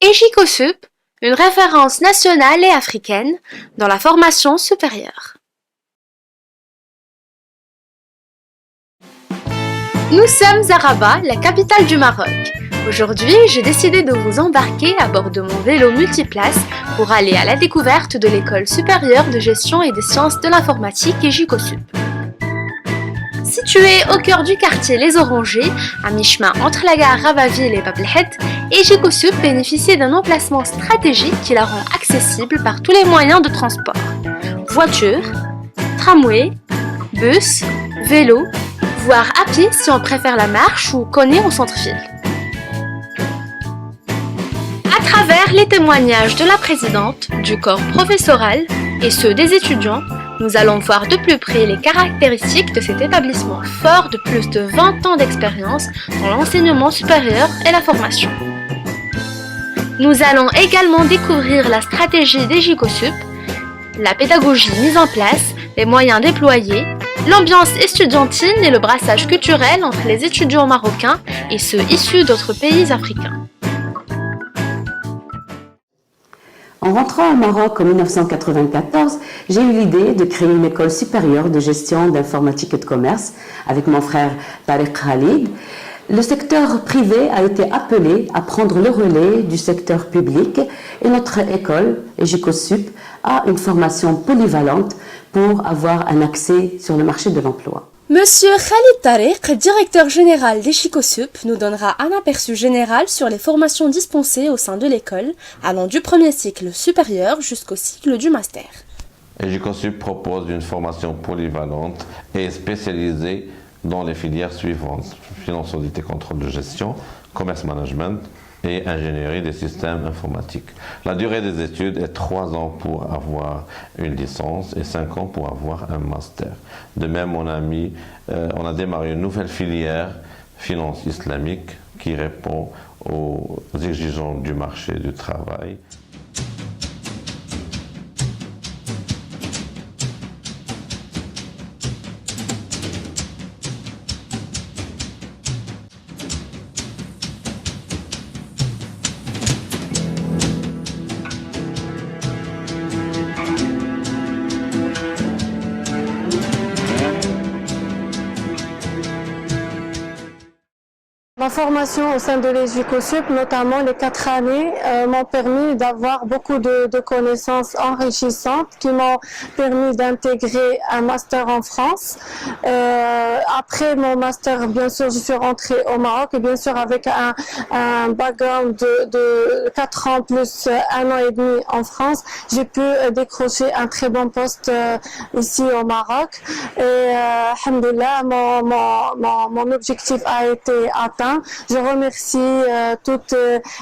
EJICOSUP, une référence nationale et africaine dans la formation supérieure. Nous sommes à Rabat, la capitale du Maroc. Aujourd'hui, j'ai décidé de vous embarquer à bord de mon vélo multiplace pour aller à la découverte de l'école supérieure de gestion et des sciences de l'informatique EJICOSUP. Située au cœur du quartier Les Orangers, à mi-chemin entre la gare Rabat-Ville et Bab el-Had, EJICOSUP bénéficie d'un emplacement stratégique qui la rend accessible par tous les moyens de transport. Voiture, tramway, bus, vélo, voire à pied si on préfère la marche ou connaît au centre-ville. À travers les témoignages de la présidente, du corps professoral et ceux des étudiants, nous allons voir de plus près les caractéristiques de cet établissement fort de plus de 20 ans d'expérience dans l'enseignement supérieur et la formation. Nous allons également découvrir la stratégie d'EJICOSUP, la pédagogie mise en place, les moyens déployés, l'ambiance estudiantine et le brassage culturel entre les étudiants marocains et ceux issus d'autres pays africains. En rentrant au Maroc en 1994, j'ai eu l'idée de créer une école supérieure de gestion d'informatique et de commerce avec mon frère Tariq Khalid. Le secteur privé a été appelé à prendre le relais du secteur public et notre école, EJICOSUP, a une formation polyvalente pour avoir un accès sur le marché de l'emploi. Monsieur Khalid Tariq, directeur général d'EJICOSUP, nous donnera un aperçu général sur les formations dispensées au sein de l'école, allant du premier cycle supérieur jusqu'au cycle du master. EJICOSUP propose une formation polyvalente et spécialisée dans les filières suivantes: finance, audit et contrôle de gestion, commerce management et ingénierie des systèmes informatiques. La durée des études est 3 ans pour avoir une licence et 5 ans pour avoir un master. De même, on a démarré une nouvelle filière, finance islamique, qui répond aux exigences du marché du travail. Ma formation au sein de l'EJICOSUP, notamment les 4 années, m'ont permis d'avoir beaucoup de connaissances enrichissantes qui m'ont permis d'intégrer un master en France. Après mon master, bien sûr, je suis rentrée au Maroc et bien sûr avec un background de 4 ans plus 1 an et demi en France, j'ai pu décrocher un très bon poste ici au Maroc. Et alhamdoulilah, mon objectif a été atteint. Je remercie toute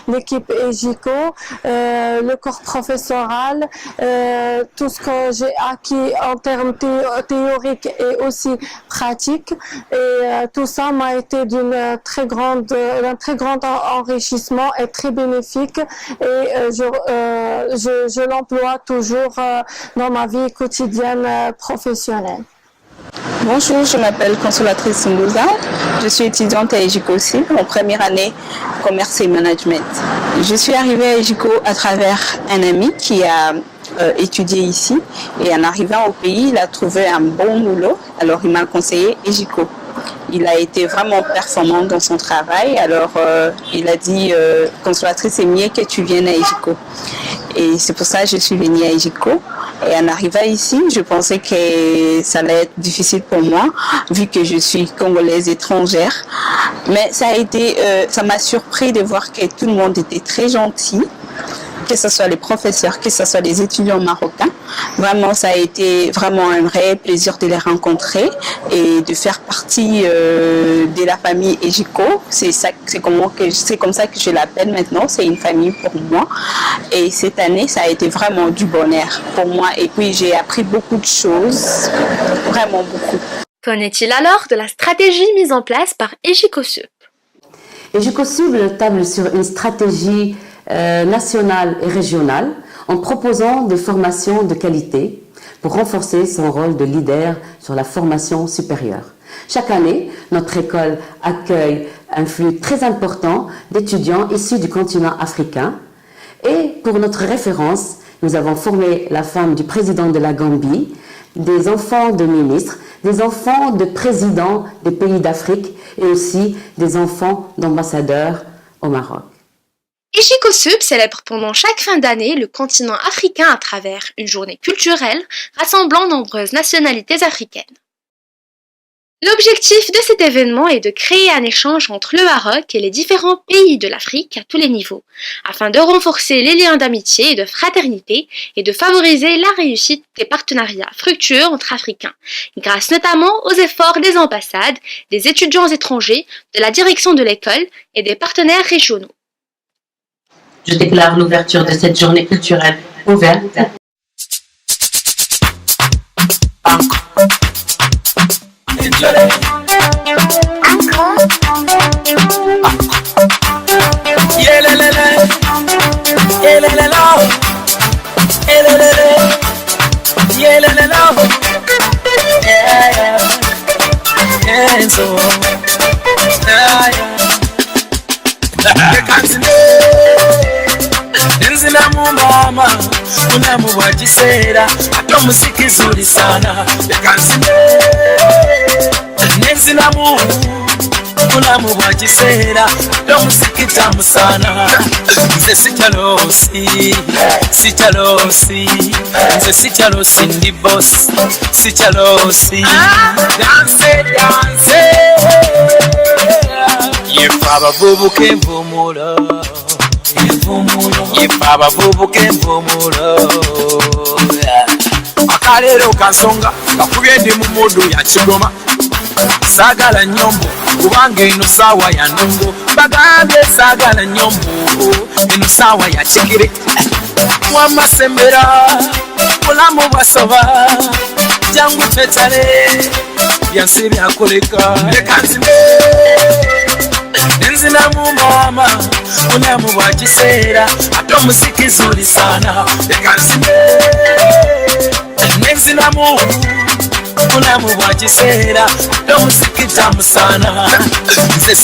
l'équipe EJICO, le corps professoral, tout ce que j'ai acquis en termes théoriques et aussi pratiques. Et tout ça m'a été d'un très grand enrichissement et très bénéfique. Et je l'emploie toujours dans ma vie quotidienne professionnelle. Bonjour, je m'appelle Consolatrice Sungouza. Je suis étudiante à EJICOSUP en première année commerce et management. Je suis arrivée à EJICO à travers un ami qui a étudié ici et en arrivant au pays, il a trouvé un bon boulot. Alors il m'a conseillé EJICO. Il a été vraiment performant dans son travail. Alors il a dit Consolatrice, c'est mieux que tu viennes à EJICO. Et c'est pour ça que je suis venue à EJICO. Et en arrivant ici, je pensais que ça allait être difficile pour moi, vu que je suis congolaise étrangère. Mais ça m'a surpris de voir que tout le monde était très gentil, que ce soit les professeurs, que ce soit les étudiants marocains. Vraiment, ça a été vraiment un vrai plaisir de les rencontrer et de faire partie de la famille EJICO. C'est comme ça que je l'appelle maintenant, c'est une famille pour moi. Et cette année, ça a été vraiment du bonheur pour moi. Et puis, j'ai appris beaucoup de choses, vraiment beaucoup. Qu'en est-il alors de la stratégie mise en place par EJICOSUP? EJICOSUP table sur une stratégie nationale et régionale en proposant des formations de qualité pour renforcer son rôle de leader sur la formation supérieure. Chaque année, notre école accueille un flux très important d'étudiants issus du continent africain Et pour notre référence, nous avons formé la femme du président de la Gambie, des enfants de ministres, des enfants de présidents des pays d'Afrique et aussi des enfants d'ambassadeurs au Maroc. EJICOSUB célèbre pendant chaque fin d'année le continent africain à travers une journée culturelle rassemblant nombreuses nationalités africaines. L'objectif de cet événement est de créer un échange entre le Maroc et les différents pays de l'Afrique à tous les niveaux, afin de renforcer les liens d'amitié et de fraternité et de favoriser la réussite des partenariats fructueux entre Africains, grâce notamment aux efforts des ambassades, des étudiants étrangers, de la direction de l'école et des partenaires régionaux. Je déclare l'ouverture de cette journée culturelle ouverte. Mama unamu wa kisera ato musiki zuri sana yakanzine nezinamu unamu wa kisera ato musiki tamu sana nze sichalosi ndi boss sichalosi dance yefa abavubuka envumulo yefa abavubuka envumulo akalero kansonga kakubye ndi mu mudu ya Kigoma saagala nyombo kubanga eno saawa ya ndongo bagambye saagala nyombo eno saawa ya Kigere wamasembera mulamu bwasoba jangu tetale byansi byakoleka lekanzime nenzinamu mama unamu wa kisera ate omusiki zuri sana lekanzime nenzinamu unamu wa kisera ate omusiki tamu sana nze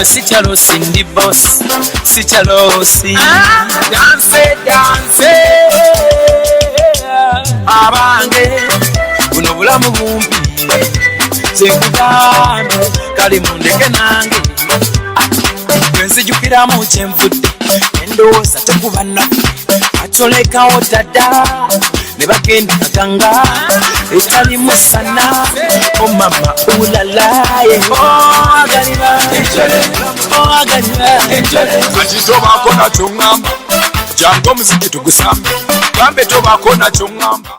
sichalosi ndi boss sichalosi dance abange buno bulamu bumpi zekugambe kali mundeke nange gwenzijukiramu kyenvudde endowooza tekuba naffe atolekawo dada ne bagenda kaganga etali musana omama ulalaye kati tobaako nakyo ŋŋamba jangu omuziki tugusambe gambe tobaako nakyo ŋŋamba.